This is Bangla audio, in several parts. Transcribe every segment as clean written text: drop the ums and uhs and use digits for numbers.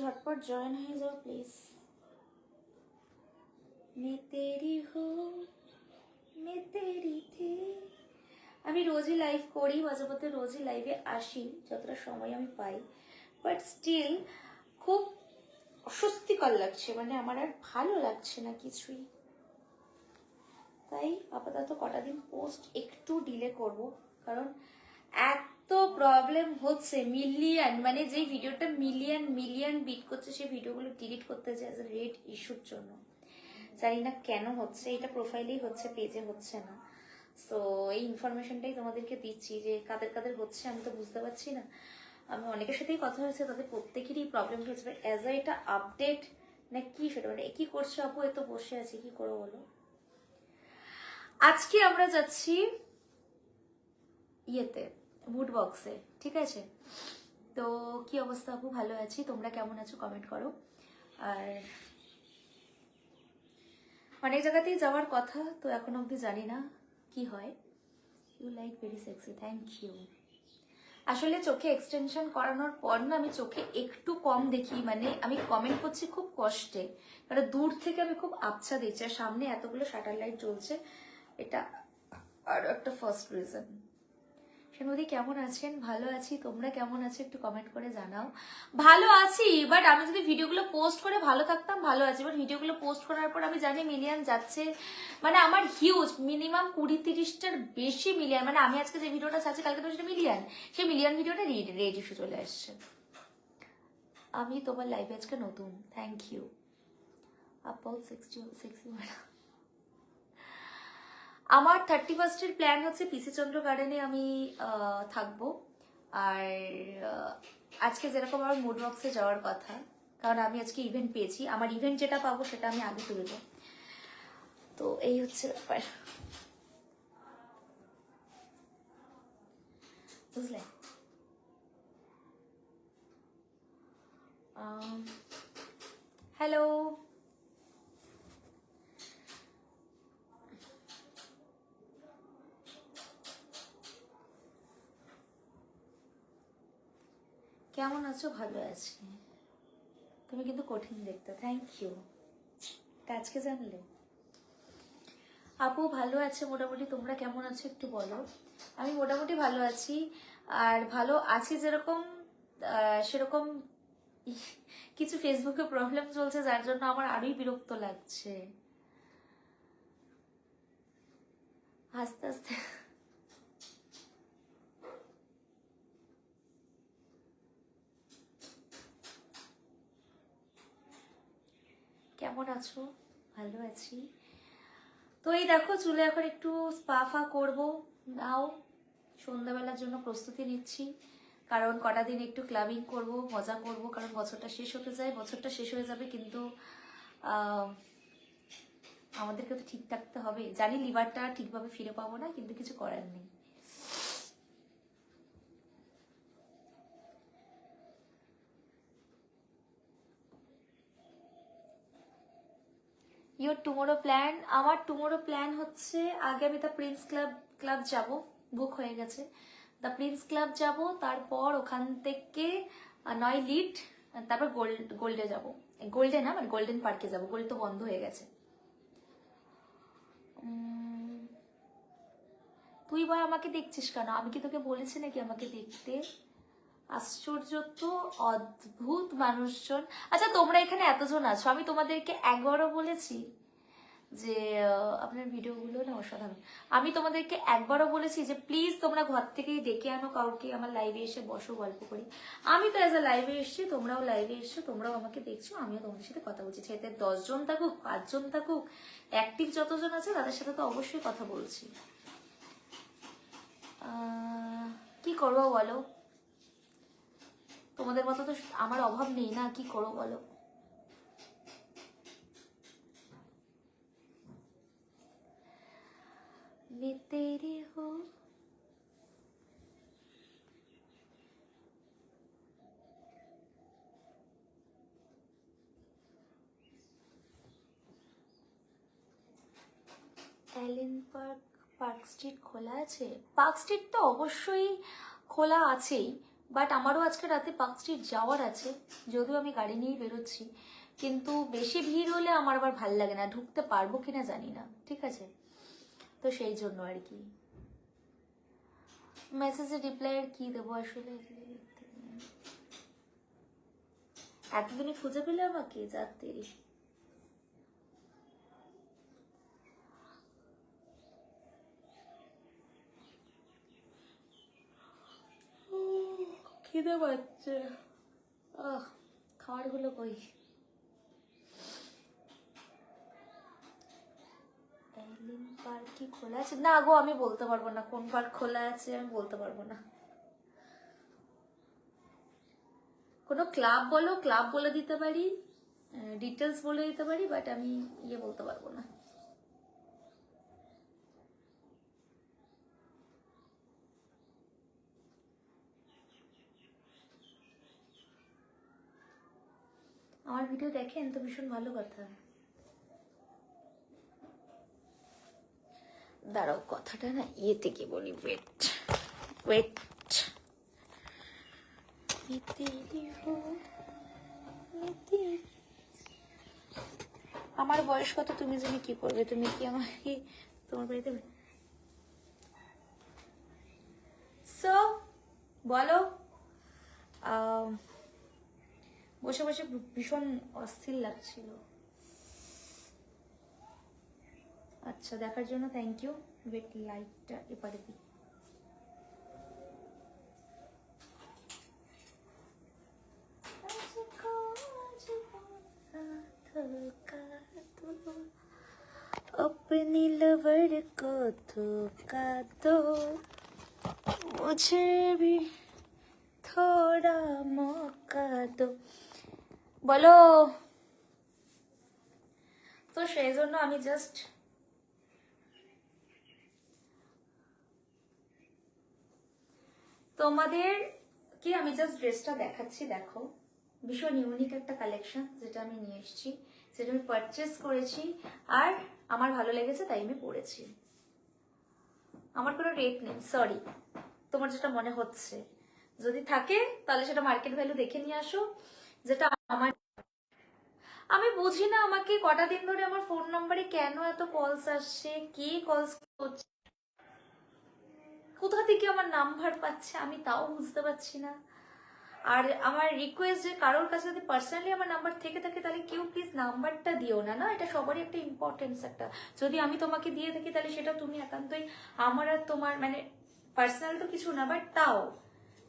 ঝটপট জয়েন হয়ে যাও প্লিজ। मैं तेरी हो मैं तेरी थी। আমি রোজই লাইভ করি, মাঝে মধ্যে রোজই লাইভে আসি যতটা সময় আমি পাই, বাট স্টিল খুব অস্বস্তিকর লাগছে, মানে আমার আর ভালো লাগছে না কিছুই। তাই আপাতত কটা দিন পোস্ট একটু ডিলে করব, কারণ এত প্রবলেম হচ্ছে। মিলিয়ন, মানে যেই ভিডিওটা মিলিয়ন মিলিয়ন বিট করছে সেই ভিডিওগুলো ডিলিট করতে যায় অ্যাজ এ রেড ইস্যুর জন্য। জানি না কেন হচ্ছে, এটা প্রোফাইলেই হচ্ছে, পেজে হচ্ছে না। সো এই ইনফরমেশনটাই তোমাদেরকে দিচ্ছি যে কাদের কাদের হচ্ছে আমি তো বুঝতে পারছি না। আমি অনেকের সাথেই কথা হয়েছে, তাদের প্রত্যেকেরই প্রবলেম হয়েছে। অ্যাজ এ এটা আপডেট না কি সেটা, মানে কি করছো আপু, এ তো বসে আছি, কি করবো বলো। আজকে আমরা যাচ্ছি ইয়েতে, মুড বক্সে, ঠিক আছে? তো কি অবস্থা আপু? ভালো আছি, তোমরা কেমন আছো কমেন্ট করো। আর অনেক জায়গাতেই যাওয়ার কথা, তো এখন অবধি জানি না কি হয়। You like very sexy, thank you. আসলে চোখে এক্সটেনশন করানোর পর না আমি চোখে একটু কম দেখি, মানে আমি কমেন্ট করছি খুব কষ্টে, কারণ দূর থেকে আমি খুব আবছা দিচ্ছি, আর সামনে এতগুলো শাটার লাইট জ্বলছে, এটা আর একটা ফার্স্ট রিজন। সেনদি কেমন আছেন? ভালো আছি, তোমরা কেমন আছো একটু কমেন্ট করে জানাও। ভালো আছি, বাট আমি যদি ভিডিওগুলো পোস্ট করে ভালো থাকতাম, ভালো আছি, বাট ভিডিওগুলো পোস্ট করার পর আমি জানি মিলিয়ন যাচ্ছে, মানে আমার হিউজ, মিনিমাম 20-30টার বেশি মিলিয়ন, মানে আমি আজকে যে ভিডিওটা ছাড়ছি কালকে তো সেটা মিলিয়ন, সেই মিলিয়ন ভিডিওটা রেড ইস্যু চলে আসছে। আমি তোমার লাইভে আজকে নতুন, থ্যাংক ইউ। আপল 60 আমার 31st প্ল্যান হচ্ছে পিসি চন্দ্র গার্ডেনে আমি থাকবো। আর আজকে যেরকম আমার মুড বক্সে যাওয়ার কথা, কারণ আমি আজকে ইভেন্ট পেয়েছি, আমার ইভেন্ট যেটা পাবো সেটা আমি আগে তুলবো, তো এই হচ্ছে ব্যাপার, বুঝলে? হ্যালো, কেমন আছো? ভালো আছি। তুমি কিন্তু কঠিন দেখতে, থ্যাংক ইউ। আজকে জানলে আপু ভালো আছে মোটামুটি, তোমরা কেমন আছো একটু বলো। আমি মোটামুটি ভালো আছি, আর ভালো আছি যেরকম সেরকম কিছু ফেসবুকে প্রবলেম চলছে যার জন্য আমার আরোই বিরক্ত লাগছে। আস্তে আস্তে কেমন আছো? ভালো আছি। তো এই দেখো চুলে এখন একটু স্পা ফা করবো, নাও সন্ধ্যাবেলার জন্য প্রস্তুতি নিচ্ছি, কারণ কটা দিন একটু ক্লাবিং করব, মজা করব, কারণ বছরটা শেষ হতে যায়, বছরটা শেষ হয়ে যাবে, কিন্তু আমাদেরকে তো ঠিক থাকতে হবে। জানি লিভারটা ঠিকভাবে ফিরে পাবো না, কিন্তু কিছু করার নেই। Your tomorrow plan? আমার টুমোরো প্ল্যান হচ্ছে আগে আমি দ্য প্রিন্স ক্লাব যাব, বুক হয়ে গেছে। দ্য প্রিন্স ক্লাব যাব, তারপর ওখান থেকে নয় লিড, তারপর গোল্ডে যাব। গোল্ডে না, মানে গোল্ডেন পার্কে যাব, গোল্ড তো বন্ধ হয়ে গেছে। তুই ভাই আমাকে দেখছিস কেন? আমি কি তোকে বলেছি নাকি আমাকে দেখতে? আশ্চর্য তো, অদ্ভুত মানুষজন। আচ্ছা তোমরা এখানে এতজন আছো, আমি তোমাদেরকে একবারও বলেছি যে আপনার ভিডিওগুলো না অসাধারণ। আমি তোমাদেরকে একবারও বলেছি যে প্লিজ তোমরা ঘর থেকেই ডেকে আনো কাউকে, আমার লাইভে এসে বসো, গল্প করি। আমি তো অ্যাজ এ লাইভে এসছি, তোমরাও লাইভে এসছো, তোমরাও আমাকে দেখছো, আমিও তোমাদের সাথে কথা বলছি। সেটা 10 জন থাকুক, 5 জন থাকুক, অ্যাক্টিভ যতজন আছে তাদের সাথে তো অবশ্যই কথা বলছি। কি করবো বলো, তোমাদের মতো তো আমার অভাব নেই না, কি করবো বলো। मैं तेरी हूँ। অ্যালেন পার্ক স্ট্রিট খোলা আছে? পার্ক স্ট্রিট তো অবশ্যই খোলা আছেই, বাট আমারও আজকে রাতে পার্ক স্ট্রিট যাওয়ার আছে, যদিও আমি গাড়ি নিয়েই বেরোচ্ছি, কিন্তু বেশি ভিড় হলে আমার আবার ভাল লাগে না, ঢুকতে পারবো কিনা জানি না, ঠিক আছে? তো সেই জন্য আর কি মেসেজে রিপ্লাই আর কি দেবো আসলে। এতদিনে খুঁজে পেলে আমাকে, যাতে খিদে পাচ্ছে। খাবারগুলো কই? পার্ক কি খোলা আছে? না গো, আমি বলতে পারবো না কোন পার্ক খোলা আছে, আমি বলতে পারবো না। কোনো ক্লাব বলো, ক্লাব বলে দিতে পারি, ডিটেলস বলে দিতে পারি, বাট আমি ইয়ে বলতে পারবো না। আমার ভিডিও দেখেন তো, ভীষণ ভালো কথা। দাঁড়াও, কথাটা না ইয়ে থেকে বলি, ওয়েট ওয়েট। আমার বয়স কত তুমি জানি কি করবে? তুমি কি আমাকে তোমার বাড়িতে সো বলো। বসে বসে ভীষণ অস্থির লাগছিল। আচ্ছা, দেখার জন্য থ্যাংক ইউ। ওয়েট, লাইটটা এপারে দিই। अपनी लवर को धोखा दो, मुझे भी थोड़ा मौका दो। বলো। তো সেই জন্য আমি জাস্ট তোমাদের কি আমি জাস্ট ড্রেসটা দেখাচ্ছি, দেখো ভীষণ ইউনিক একটা কালেকশন যেটা আমি নিয়ে এসেছি, সেটা আমি পারচেস করেছি আর আমার ভালো লেগেছে তাই আমি পরেছি। আমার কোনো রেট নেই, সরি। তোমার যেটা মনে হচ্ছে যদি থাকে তাহলে সেটা মার্কেট ভ্যালু দেখে নিয়ে আসো। যেটা আমার, আমি বুঝি না আমাকে কটা দিন ধরে আমার ফোন নম্বরে কেন এত কলস আসছে, কে কলস করছে, কোথা থেকে আমার নাম্বার পাচ্ছে, আমি তাও বুঝতে পারছি না। আর আমার রিকোয়েস্ট যে কারোর কাছে যদি পার্সোনালি আমার নাম্বার থেকে থাকে তাহলে কেউ প্লিজ নাম্বারটা দিও না, না এটা সবারই একটা ইম্পর্টেন্স একটা। যদি আমি তোমাকে দিয়ে থাকি তাহলে সেটা তুমি একান্তই আমার আর তোমার মানে পার্সোনাল তো কিছু না, বাট তাও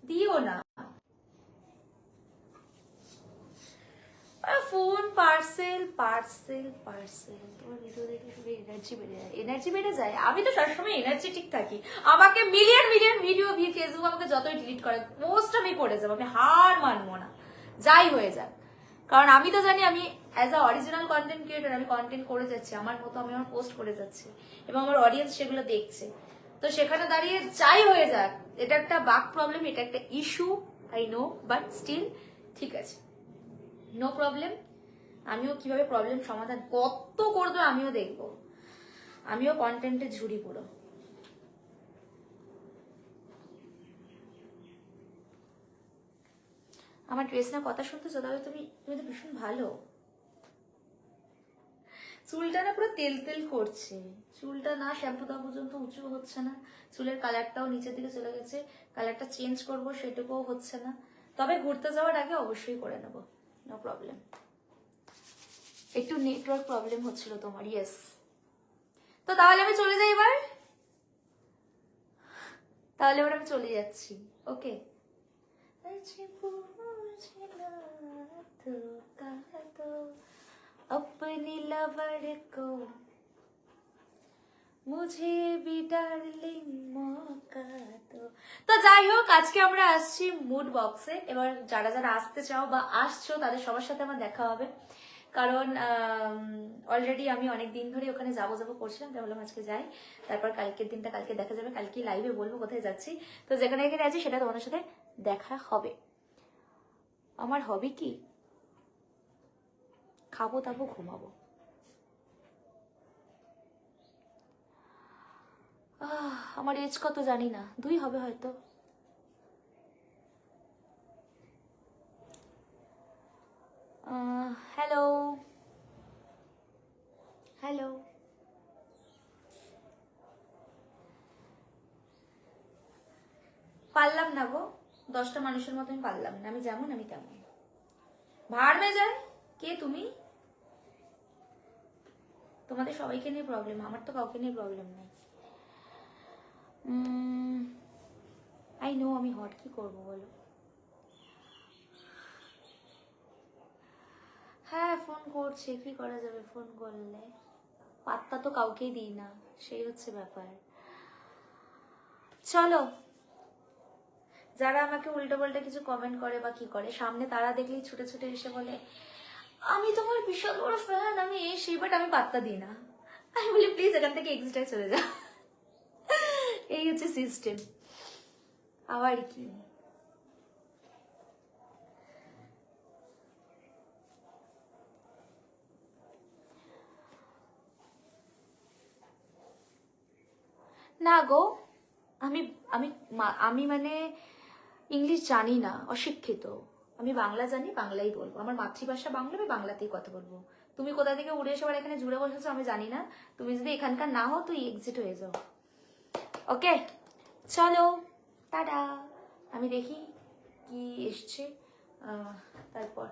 দিও না। ফোন পার্সেল পার্সেল পার্সেল, তোমার ভিডিও দেখে শুধু এনার্জি বেড়ে যায়, এনার্জি বেড়ে যায়। আমি তো সবসময় এনার্জেটিক থাকি। আমাকে মিলিয়ন মিলিয়ন ভিডিও ফেসবুক আমাকে যতই ডিলিট করে পোস্ট আমি করে যাবো, আমি হার মানবো না, যাই হয়ে যাক। কারণ আমি তো জানি আমি as a original content creator আমি কন্টেন্ট করে যাচ্ছি আমার মতো, আমি আমার পোস্ট করে যাচ্ছি এবং আমার অডিয়েন্স সেগুলো দেখছে। তো সেখানে দাঁড়িয়ে যাই হয়ে যাক, এটা একটা বাক প্রবলেম, এটা একটা issue, I know, but still ঠিক আছে, নো প্রবলেম। আমিও কিভাবে প্রবলেম সমাধান কত করবে আমিও দেখবো, আমিও কন্টেন্টে ঝুড়ি পুরো। আমার ড্রেস না কথা শুনতেছো? তাহলে তুমি তুমি তো ভীষণ ভালো। চুলটা না পুরো তেল তেল করছে, চুলটা না শ্যাম্পু দেওয়া পর্যন্ত উঁচু হচ্ছে না, চুলের কালারটাও নিচের দিকে চলে গেছে, কালারটা চেঞ্জ করবো সেটুকুও হচ্ছে না। তবে ঘুরতে যাওয়ার আগে অবশ্যই করে নেবো, নো প্রবলেম। একটু নেটওয়ার্ক প্রবলেম হচ্ছিল তোমার, ইয়েস। তো তাহলে আমি চলে যাই এবার, তাহলে এবার আমি চলে যাচ্ছি, ওকে। अपनी लवर को मुझे भी डार्लिंग मौका दो। তো যাই হোক, আজকে আমরা আসছি মুড বক্সে। এবার যারা যারা আসতে চাও বা আসছো তাদের সবার সাথে আমার দেখা হবে, কারণ অলরেডি আমি অনেক দিন ধরে ওখানে যাবো যাবো করছিলাম, তাই বললাম আজকে যাই। তারপর কালকের দিনটা কালকে দেখা যাবে, কালকে লাইভে বলবো কোথায় যাচ্ছি। তো যেখানে এখানে আছি সেটা তোমাদের সাথে দেখা হবে। আমার হবি কি, খাবো দাবো ঘুমাবো। আমার এজ কত জানি না, 2 হবে হয়তো। পারলাম না গো, 10টা মানুষের মতো আমি পারলাম না, আমি যেমন আমি তেমন। ভাড় মে যায়, কে তুমি? তোমাদের সবাইকে নিয়ে প্রবলেম, আমার তো কাউকে নিয়ে প্রবলেম নেই। আই নো আমি হট, কি করবো বলো? হ্যাঁ ফোন করছে, কি করা যাবে, ফোন করলে পাত্তা তো কাউকেই দিই না, সেই হচ্ছে ব্যাপার। চলো, যারা আমাকে উল্টো পাল্টা কিছু কমেন্ট করে বা কি করে, সামনে তারা দেখলেই ছুটে ছুটে এসে বলে আমি তোমার বিশাল বড় ফ্যান, আমি সেই, বাট আমি পাত্তা দিই না। আমি বলি প্লিজ এখান থেকে এক্সিট হয়ে চলে যাও। এই হচ্ছে সিস্টেম, আবার কি। না গো, আমি আমি আমি মানে ইংলিশ জানি না, অশিক্ষিত। আমি বাংলা জানি, বাংলাই বলবো, আমার মাতৃভাষা বাংলা, আমি বাংলাতেই কথা বলবো। তুমি কোথা থেকে উড়ে এসে আবার এখানে জুড়ে বসেছো আমি জানি না, তুমি যদি এখানকার না হও তুই এক্সিট হয়ে যাও। ওকে চলো, টাটা। আমি দেখি কি এসছে তারপর